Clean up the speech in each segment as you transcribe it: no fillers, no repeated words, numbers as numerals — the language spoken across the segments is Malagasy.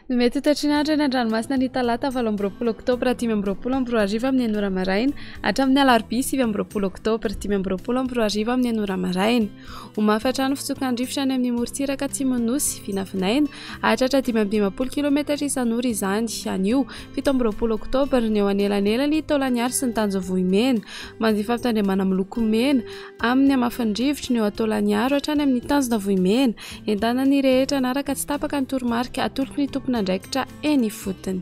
Mety tatrinaatra eny an-dranomasina ny talata 8 oktobra 5:20 amin'ny enora maraina hatramin'ny alarobia 7 oktobra 5:20 amin'ny enora maraina. Ho mafy hatrany fitsokan-drivotra any amin'ny morontsiraka Tsimonnosy vinavinaina hatratra 520 km isan'ora izany. Anio 17 oktobra ny eo anelanela ny taolaniaro sy ny tanjovohimena manjifa fitandremana miloko mena amin'ny hamafan-drivotra ny eo ataolaniaro hatrany amin'ny tanjona vohimena entana ny rehetra naraka tsy tapaka ny toromarika atolotry ny tompona ndraikitra eny fotony.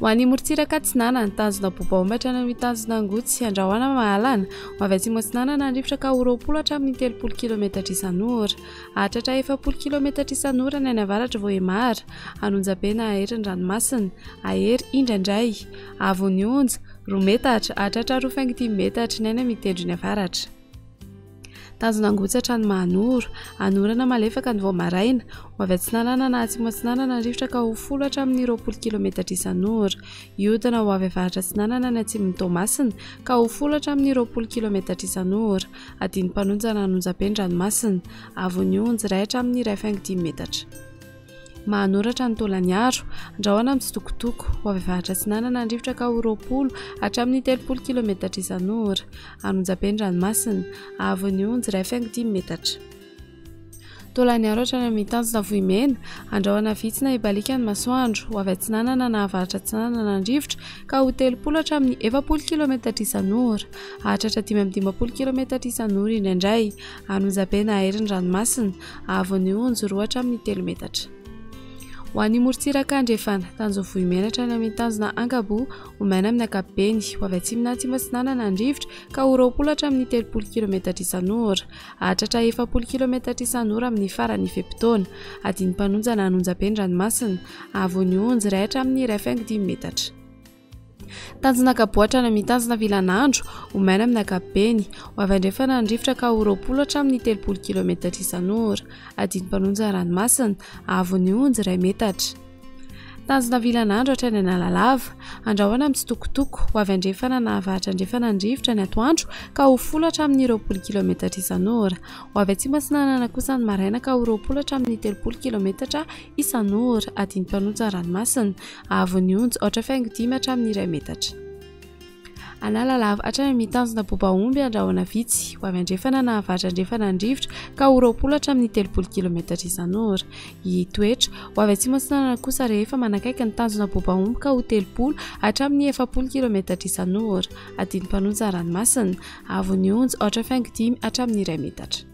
Ho an'ny morontsiraka Atsinana ny tanjona Bobaomba hatrany amin'ny tanjona Angotsy andrahoana mahalana ho avy atsimo Atsinana ny rivotra ka 20 hatramin'ny 30 km isan'ora hatratra 40 km isan'ora ny any avaratra Vohemara Anonjabena Ahery ny ranomasina Ahery indraindray Avony Onja 2 metatra hatratra 2.5 metatra ny any amin'ny tendrony avaratra. Tanjona Angotsy hatrany Mahanoro anorana malefaka ny Voamaraina ho avy Atsinanana na atsimo Atsinanana ny rivotra ka 10 hatramin'ny 20 km isan'ora ihodina ho avy avaratra Atsinanana ny atsimon'ny Toamasina ka 10 hatramin'ny 20 km isan'ora adiny mpanonjana Anonjabe ny ranomasina Avony Onja 1 hatramin'ny 1.5 metatra. Mahanoratra ny Taolaniaro andrahoana mitsitokotoko ho avy avaratra Atsinanana ny rivotra ka 20 hatramin'ny 30 km isan'ora Anonjabe ny ranomasina Avony Onja 1.5 metatra. Taolaniaro hatrany amin'ny tanjona Vohimena andrahoana vitsina ibalika ny masoandro ho avy Atsinanana na avaratra Atsinanana ny rivotra ka 30 hatramin'ny 40 km isan'ora hatratra 15 km isan'ora indraindray Anonjabe na Ahery ny ranomasina Avony Onja 2 hatramin'ny 3 metatra. Ho an'ny morontsiraka Andrefana tanjovohimena hatrany amin'ny tanjona Angabo omaina amin'ny ankapobeny ho avy atsimona atsimo Atsinanana ny rivotra ka 20 hatramin'ny 30 km isan'ora hatratra 40 km isan'ora amin'ny farany fepitaona adiny mpanonjana Anonjabe ny ranomasina Avony Onja 1 hatramin'ny 1.5 metatra. Tanjona Kaboatra any amin'ny tanjona Vilanandro omaina amin'ny ankapobeny ho avy andrefana ny rivotra ka 20 hatramin'ny 30 km isan'ora adiny mpanonjana ranomasina Avony Onja 2 metatra. Tanjona Vilanandro hatrany Analalava andrahoana mitsitokotoko ho avy andrefana na avaratra andrefana ny rivotra ny atoandro ka 10 hatramin'ny 20 km isan'ora ho avy atsimo Atsinanana kosa ny maraina ka 20 hatramin'ny 30 km isan'ora adiny mpanonjana ranomasina Avony Onja 8.5 hatramin'ny 2 metatra. Analalava hatrany amin'ny tanjona Bobaomby andrahoana vitsy ho avy andrefana na avaratra andrefana ny rivotra ka 20 hatramin'ny 30 km isan'ora Toetra ho avy atsimo Atsinanana kosa rehefa manakaiky ny tanjona Bobaomby ka 30 hatramin'ny 40 km isan'ora adiny mpanonjana ranomasina Avony Onja 8.5 hatramin'ny 2 metatra.